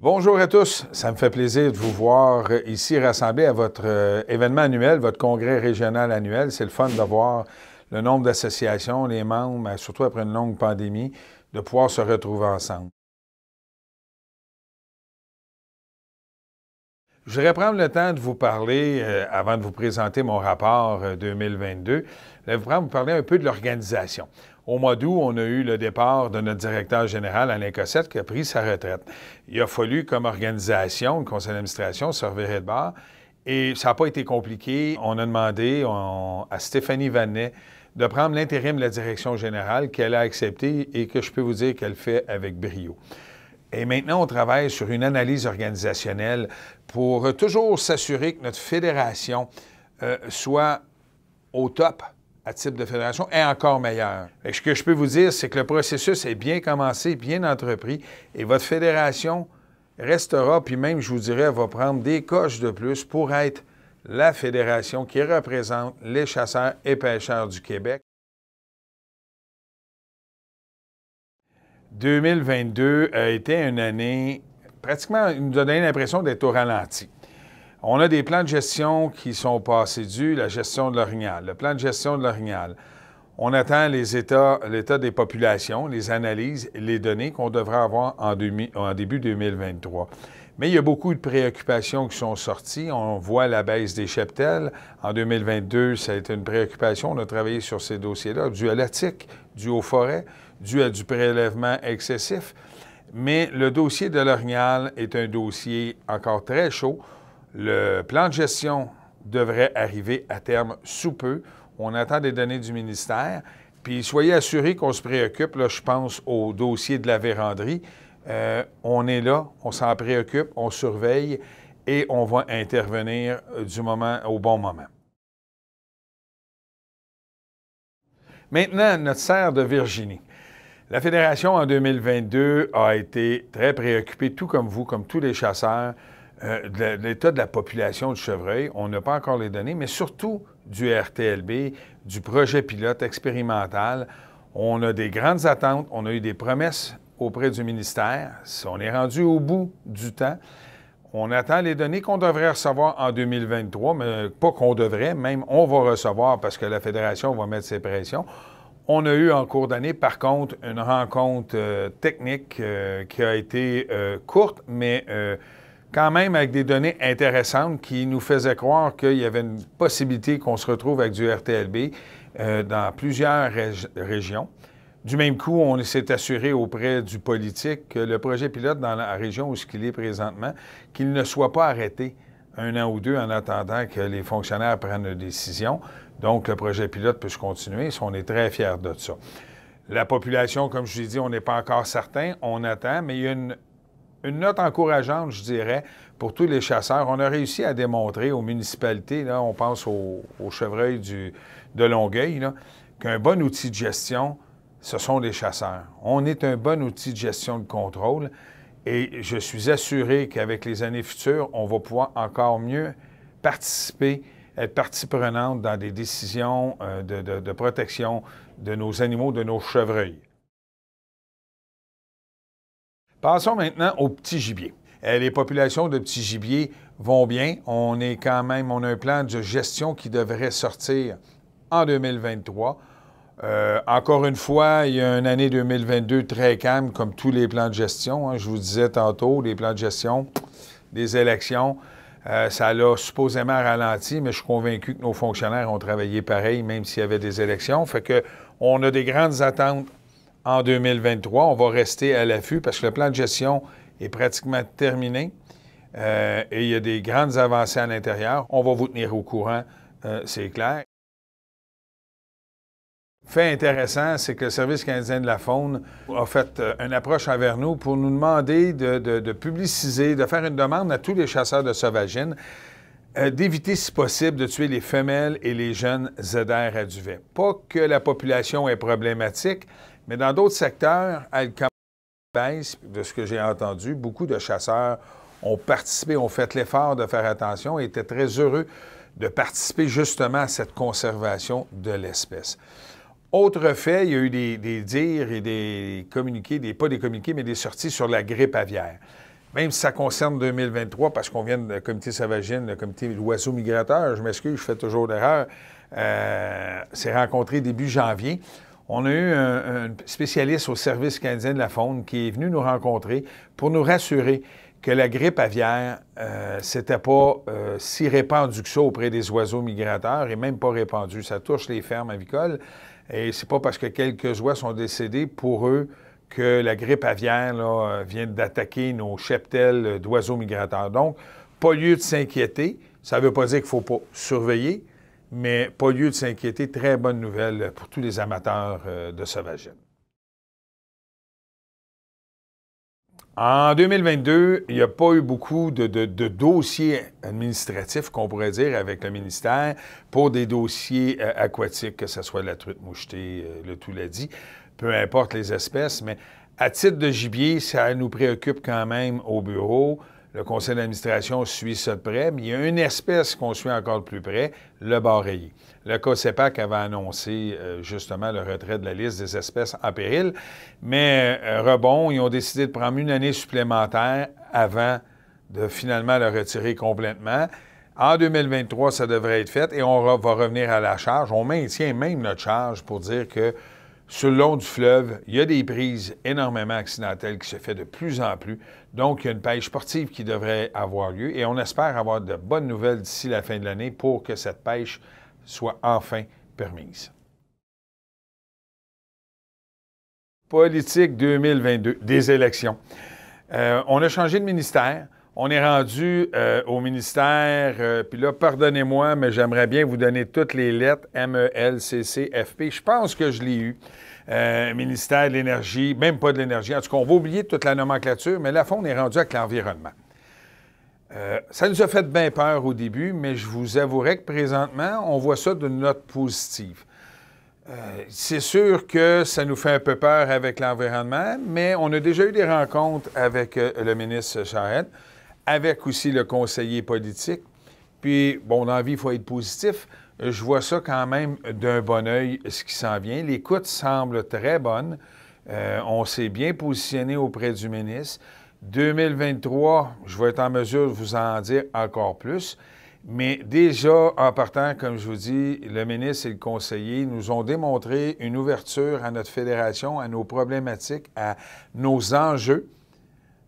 Bonjour à tous, ça me fait plaisir de vous voir ici rassemblés à votre événement annuel, votre congrès régional annuel. C'est le fun de voir le nombre d'associations, les membres, surtout après une longue pandémie, de pouvoir se retrouver ensemble. Je voudrais prendre le temps de vous parler, avant de vous présenter mon rapport 2022, de vous parler un peu de l'organisation. Au mois d'août, on a eu le départ de notre directeur général, Alain Cossette, qui a pris sa retraite. Il a fallu, comme organisation, le conseil d'administration, se revirer de bord. Et ça n'a pas été compliqué. On a demandé à Stéphanie Vanet de prendre l'intérim de la direction générale, qu'elle a accepté et que je peux vous dire qu'elle fait avec brio. Et maintenant, on travaille sur une analyse organisationnelle pour toujours s'assurer que notre fédération soit au top à type de fédération et encore meilleure. Ce que je peux vous dire, c'est que le processus est bien commencé, bien entrepris, et votre fédération restera, puis même, je vous dirais, elle va prendre des coches de plus pour être la fédération qui représente les chasseurs et pêcheurs du Québec. 2022 a été une année, pratiquement, il nous a donné l'impression d'être au ralenti. On a des plans de gestion qui sont passés dus, la gestion de l'orignal, le plan de gestion de l'orignal. On attend l'état des populations, les analyses, les données qu'on devrait avoir en début 2023. Mais il y a beaucoup de préoccupations qui sont sorties. On voit la baisse des cheptels. En 2022, ça a été une préoccupation. On a travaillé sur ces dossiers-là, dû à la tique, dû aux forêts, dû à du prélèvement excessif. Mais le dossier de l'orignal est un dossier encore très chaud. Le plan de gestion devrait arriver à terme sous peu. On attend des données du ministère. Puis soyez assurés qu'on se préoccupe, là, je pense au dossier de la véranderie. On est là, on s'en préoccupe, on surveille et on va intervenir au bon moment. Maintenant, notre serre de Virginie. La Fédération, en 2022, a été très préoccupée, tout comme vous, comme tous les chasseurs, de l'état de la population du chevreuil. On n'a pas encore les données, mais surtout du RTLB, du projet pilote expérimental. On a des grandes attentes, on a eu des promesses auprès du ministère. On est rendu au bout du temps. On attend les données qu'on devrait recevoir en 2023, mais pas qu'on devrait, même on va recevoir parce que la Fédération va mettre ses pressions. On a eu en cours d'année, par contre, une rencontre technique qui a été courte, mais quand même avec des données intéressantes qui nous faisaient croire qu'il y avait une possibilité qu'on se retrouve avec du RTLB dans plusieurs régions. Du même coup, on s'est assuré auprès du politique que le projet pilote dans la région où il est présentement, qu'il ne soit pas arrêté un an ou deux en attendant que les fonctionnaires prennent une décision. Donc, le projet pilote peut se continuer. On est très fiers de ça. La population, comme je l'ai dit, on n'est pas encore certain. On attend, mais il y a une note encourageante, je dirais, pour tous les chasseurs. On a réussi à démontrer aux municipalités, là, on pense au chevreuil de Longueuil, qu'un bon outil de gestion, ce sont les chasseurs. On est un bon outil de gestion de contrôle et je suis assuré qu'avec les années futures, on va pouvoir encore mieux participer, être partie prenante dans des décisions de protection de nos animaux, de nos chevreuils. Passons maintenant au petit gibier. Les populations de petits gibiers vont bien. On a un plan de gestion qui devrait sortir en 2023. Encore une fois, il y a une année 2022 très calme, comme tous les plans de gestion. Je vous disais tantôt, les plans de gestion, des élections, ça l'a supposément ralenti, mais je suis convaincu que nos fonctionnaires ont travaillé pareil, même s'il y avait des élections. Fait que on a des grandes attentes en 2023. On va rester à l'affût parce que le plan de gestion est pratiquement terminé et il y a des grandes avancées à l'intérieur. On va vous tenir au courant, c'est clair. Fait intéressant, c'est que le Service canadien de la faune a fait une approche envers nous pour nous demander de publiciser, de faire une demande à tous les chasseurs de sauvagines d'éviter, si possible, de tuer les femelles et les jeunes zédères à duvet. Pas que la population est problématique, mais dans d'autres secteurs, elle baisse. De ce que j'ai entendu, beaucoup de chasseurs ont participé, ont fait l'effort de faire attention et étaient très heureux de participer justement à cette conservation de l'espèce. Autre fait, il y a eu des dires et des communiqués, pas des communiqués, mais des sorties sur la grippe aviaire. même si ça concerne 2023, parce qu'on vient du comité Savagine, le comité d'oiseaux migrateurs, je m'excuse, je fais toujours l'erreur, s'est rencontré début janvier. On a eu un spécialiste au Service canadien de la faune qui est venu nous rencontrer pour nous rassurer que la grippe aviaire, c'était pas si répandu que ça auprès des oiseaux migrateurs et même pas répandu. Ça touche les fermes avicoles et c'est pas parce que quelques oies sont décédés pour eux que la grippe aviaire là, vient d'attaquer nos cheptels d'oiseaux migrateurs. Donc, pas lieu de s'inquiéter. Ça ne veut pas dire qu'il ne faut pas surveiller, mais pas lieu de s'inquiéter. Très bonne nouvelle pour tous les amateurs de sauvagine. En 2022, il n'y a pas eu beaucoup de dossiers administratifs, qu'on pourrait dire, avec le ministère pour des dossiers aquatiques, que ce soit la truite mouchetée, le tout l'a dit, peu importe les espèces, mais à titre de gibier, ça nous préoccupe quand même au bureau. Le conseil d'administration suit ça de près, mais il y a une espèce qu'on suit encore de plus près, le bar rayé. Le COSEPAC avait annoncé justement le retrait de la liste des espèces en péril, mais rebond, ils ont décidé de prendre une année supplémentaire avant de finalement le retirer complètement. En 2023, ça devrait être fait et on va revenir à la charge. On maintient même notre charge pour dire que sur le long du fleuve, il y a des prises énormément accidentelles qui se font de plus en plus. Donc, il y a une pêche sportive qui devrait avoir lieu et on espère avoir de bonnes nouvelles d'ici la fin de l'année pour que cette pêche soit enfin permise. Politique 2022, des élections. On a changé de ministère. On est rendu au ministère, puis là, pardonnez-moi, mais j'aimerais bien vous donner toutes les lettres, MELCCFP. Je pense que je l'ai eu. Ministère de l'Énergie, même pas de l'Énergie. En tout cas, on va oublier toute la nomenclature, mais la faune est rendue avec l'environnement. Ça nous a fait bien peur au début, mais je vous avouerai que présentement, on voit ça d'une note positive. C'est sûr que ça nous fait un peu peur avec l'environnement, mais on a déjà eu des rencontres avec le ministre Charette, avec aussi le conseiller politique. Puis, bon, dans la vie, il faut être positif. Je vois ça quand même d'un bon œil, ce qui s'en vient. L'écoute semble très bonne. On s'est bien positionné auprès du ministre. 2023, je vais être en mesure de vous en dire encore plus. Mais déjà, en partant, comme je vous dis, le ministre et le conseiller nous ont démontré une ouverture à notre fédération, à nos problématiques, à nos enjeux.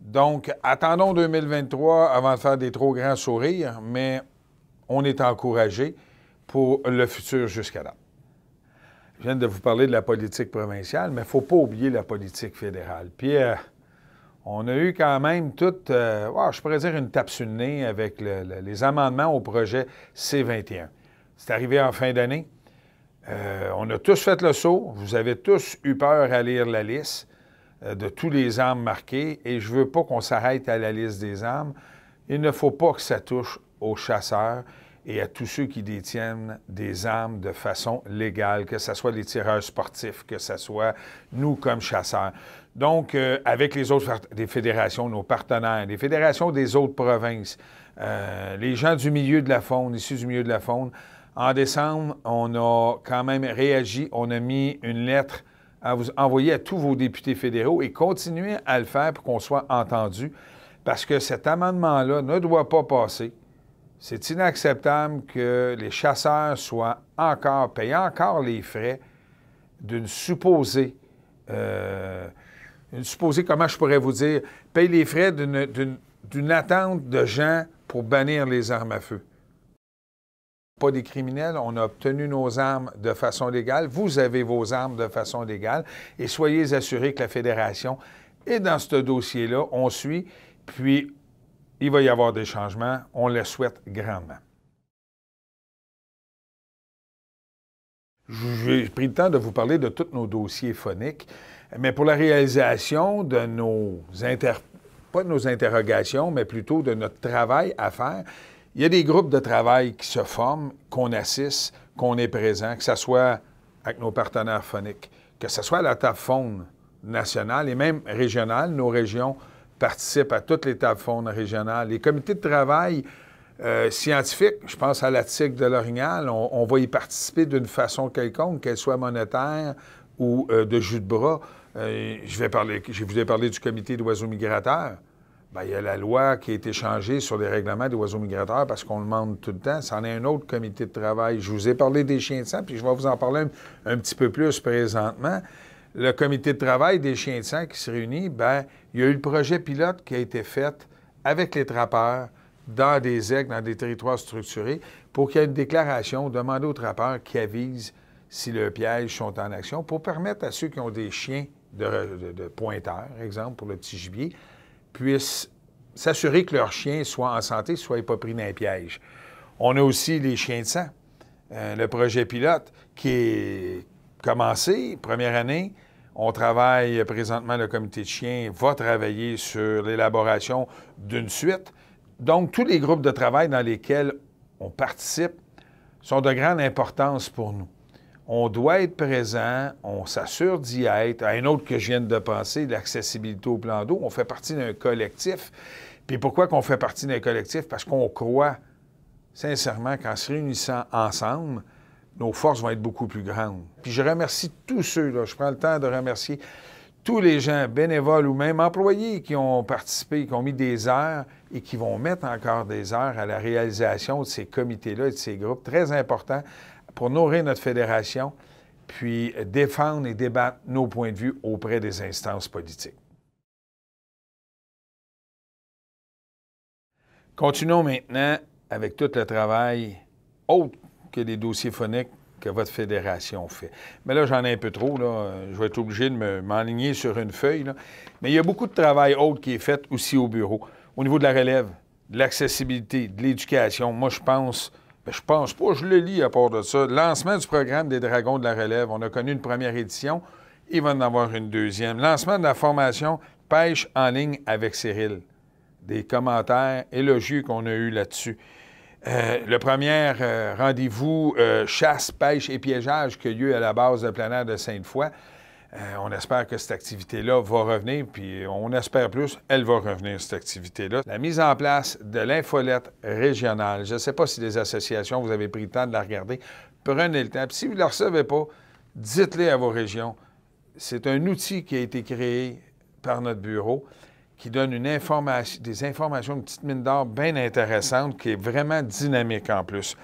Donc, attendons 2023 avant de faire des trop grands sourires, mais on est encouragé pour le futur jusqu'à là. Je viens de vous parler de la politique provinciale, mais il ne faut pas oublier la politique fédérale. Puis, on a eu quand même toute, je pourrais dire une tape sur le nez avec les amendements au projet C-21. C'est arrivé en fin d'année. On a tous fait le saut. Vous avez tous eu peur à lire la liste de tous les armes marquées et je ne veux pas qu'on s'arrête à la liste des armes. Il ne faut pas que ça touche aux chasseurs et à tous ceux qui détiennent des armes de façon légale, que ce soit les tireurs sportifs, que ce soit nous comme chasseurs. Donc, avec les autres des fédérations, nos partenaires, les fédérations des autres provinces, les gens du milieu de la faune, issus du milieu de la faune, en décembre, on a quand même réagi, on a mis une lettre à vous envoyer à tous vos députés fédéraux et continuer à le faire pour qu'on soit entendu, parce que cet amendement-là ne doit pas passer. C'est inacceptable que les chasseurs soient payent encore les frais d'une supposée, comment je pourrais vous dire, payent les frais d'une attente de gens pour bannir les armes à feu. Pas des criminels, on a obtenu nos armes de façon légale, vous avez vos armes de façon légale, et soyez assurés que la Fédération est dans ce dossier-là, on suit, puis il va y avoir des changements, on le souhaite grandement. J'ai pris le temps de vous parler de tous nos dossiers phoniques, mais pour la réalisation de pas de nos interrogations, mais plutôt de notre travail à faire, il y a des groupes de travail qui se forment, qu'on assiste, qu'on est présent, que ce soit avec nos partenaires phoniques, que ce soit à la table faune nationale et même régionale. Nos régions participent à toutes les tables faune régionales. Les comités de travail scientifiques, je pense à la tique de l'Orignal, on va y participer d'une façon quelconque, qu'elle soit monétaire ou de jus de bras. Je vous ai parlé du comité d'oiseaux migrateurs. Bien, il y a la loi qui a été changée sur les règlements des oiseaux migrateurs parce qu'on le demande tout le temps. C'en est un autre comité de travail. Je vous ai parlé des chiens de sang, puis je vais vous en parler un petit peu plus présentement. Le comité de travail des chiens de sang qui se réunit, bien, il y a eu le projet pilote qui a été fait avec les trappeurs dans des aigles, dans des territoires structurés, pour qu'il y ait une déclaration demandée aux trappeurs qui avisent si leurs pièges sont en action, pour permettre à ceux qui ont des chiens de pointeurs, exemple, pour le petit gibier, puissent s'assurer que leur chien soit en santé, ne soit pas pris dans un piège. On a aussi les chiens de sang, le projet pilote qui est commencé, première année. On travaille présentement, le comité de chiens va travailler sur l'élaboration d'une suite. Donc, tous les groupes de travail dans lesquels on participe sont de grande importance pour nous. On doit être présent, on s'assure d'y être. Un autre que je viens de penser, l'accessibilité au plan d'eau, on fait partie d'un collectif. Puis pourquoi qu'on fait partie d'un collectif? Parce qu'on croit sincèrement qu'en se réunissant ensemble, nos forces vont être beaucoup plus grandes. Puis je remercie tous ceux, là, je prends le temps de remercier tous les gens, bénévoles ou même employés qui ont participé, qui ont mis des heures et qui vont mettre encore des heures à la réalisation de ces comités-là et de ces groupes très importants pour nourrir notre fédération, puis défendre et débattre nos points de vue auprès des instances politiques. Continuons maintenant avec tout le travail autre que les dossiers phoniques que votre fédération fait. Mais là, j'en ai un peu trop, là. Je vais être obligé de m'enligner sur une feuille, là. Mais il y a beaucoup de travail autre qui est fait aussi au bureau. Au niveau de la relève, de l'accessibilité, de l'éducation, moi, je pense pas, je le lis à part de ça. Lancement du programme des Dragons de la relève. On a connu une première édition, il va en avoir une deuxième. Lancement de la formation Pêche en ligne avec Cyril. Des commentaires élogieux qu'on a eus là-dessus. Le premier rendez-vous chasse, pêche et piégeage qui a lieu à la base de plein air de Sainte-Foy. On espère que cette activité-là va revenir, puis on espère plus, elle va revenir, cette activité-là. La mise en place de l'infolette régionale. Je ne sais pas si les associations, vous avez pris le temps de la regarder. Prenez le temps. Puis si vous ne la recevez pas, dites-les à vos régions. C'est un outil qui a été créé par notre bureau qui donne des informations, une petite mine d'or bien intéressante, qui est vraiment dynamique en plus.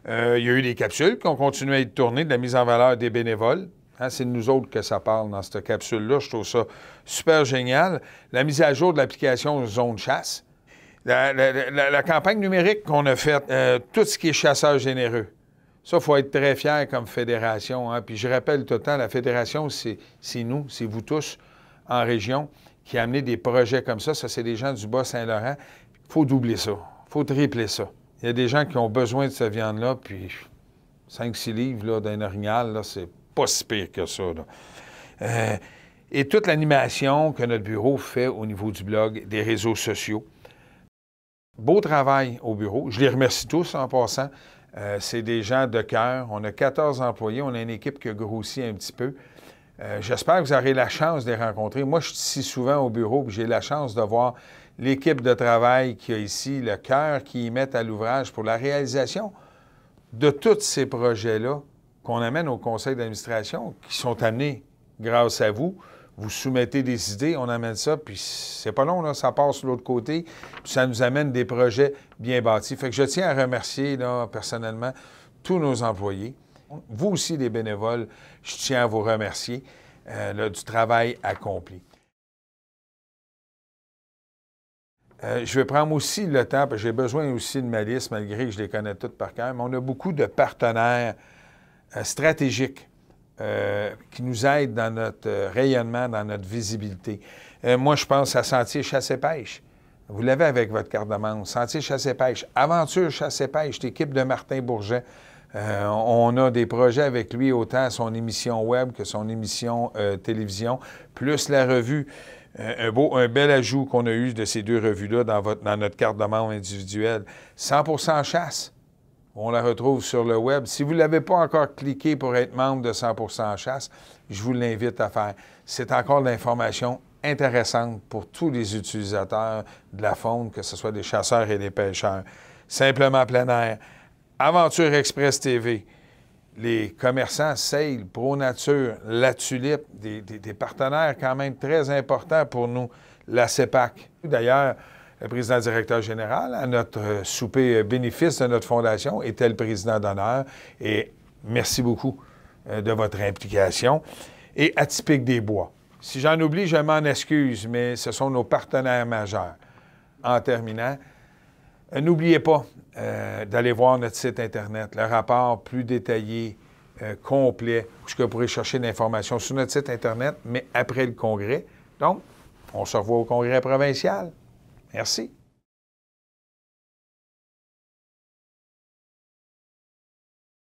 Il y a eu des capsules qui ont continué à être tournées, de la mise en valeur des bénévoles. Hein, c'est de nous autres que ça parle dans cette capsule-là. Je trouve ça super génial. La mise à jour de l'application Zone Chasse. La campagne numérique qu'on a faite, tout ce qui est chasseurs généreux. Ça, il faut être très fier comme fédération. Hein. Puis je rappelle tout le temps, la fédération, c'est nous, c'est vous tous en région qui a amené des projets comme ça. Ça, c'est des gens du Bas-Saint-Laurent. Il faut doubler ça. Il faut tripler ça. Il y a des gens qui ont besoin de cette viande-là, puis 5-6 livres là, d'un orignal, là, c'est pas si pire que ça. Là. Et toute l'animation que notre bureau fait au niveau du blog, des réseaux sociaux. Beau travail au bureau. Je les remercie tous en passant. C'est des gens de cœur. On a 14 employés. On a une équipe qui a grossi un petit peu. J'espère que vous aurez la chance de les rencontrer. Moi, je suis si souvent au bureau que j'ai la chance de voir l'équipe de travail qu'il y a ici, le cœur qu'ils mettent à l'ouvrage pour la réalisation de tous ces projets-là qu'on amène au conseil d'administration, qui sont amenés grâce à vous. Vous soumettez des idées, on amène ça, puis c'est pas long, là, ça passe de l'autre côté, puis ça nous amène des projets bien bâtis. Fait que je tiens à remercier, là, personnellement, tous nos employés. Vous aussi, les bénévoles, je tiens à vous remercier du travail accompli. Je vais prendre aussi le temps, parce que j'ai besoin aussi de ma liste, malgré que je les connais toutes par cœur, mais on a beaucoup de partenaires stratégiques qui nous aident dans notre rayonnement, dans notre visibilité. Moi, je pense à Sentier Chasse et Pêche. Vous l'avez avec votre carte de membre. Sentier Chasse et Pêche. Aventure Chasse et Pêche, l'équipe de Martin Bourget. On a des projets avec lui, autant son émission web que son émission télévision, plus la revue. Un bel ajout qu'on a eu de ces deux revues-là dans notre carte de membre individuelle. 100% chasse. On la retrouve sur le web. Si vous ne l'avez pas encore cliqué pour être membre de 100% chasse, je vous l'invite à faire. C'est encore de l'information intéressante pour tous les utilisateurs de la faune, que ce soit des chasseurs et des pêcheurs. Simplement plein air. Aventure Express TV. les commerçants Sale, Pro Nature, La Tulipe, des partenaires quand même très importants pour nous, la CEPAC. D'ailleurs, le président directeur général, à notre souper bénéfice de notre fondation, était le président d'honneur. Et merci beaucoup de votre implication. Et Atypique des Bois. Si j'en oublie, je m'en excuse, mais ce sont nos partenaires majeurs. En terminant, n'oubliez pas d'aller voir notre site Internet, le rapport plus détaillé, complet, où vous pourrez chercher l'information sur notre site Internet, mais après le congrès. Donc, on se revoit au congrès provincial. Merci.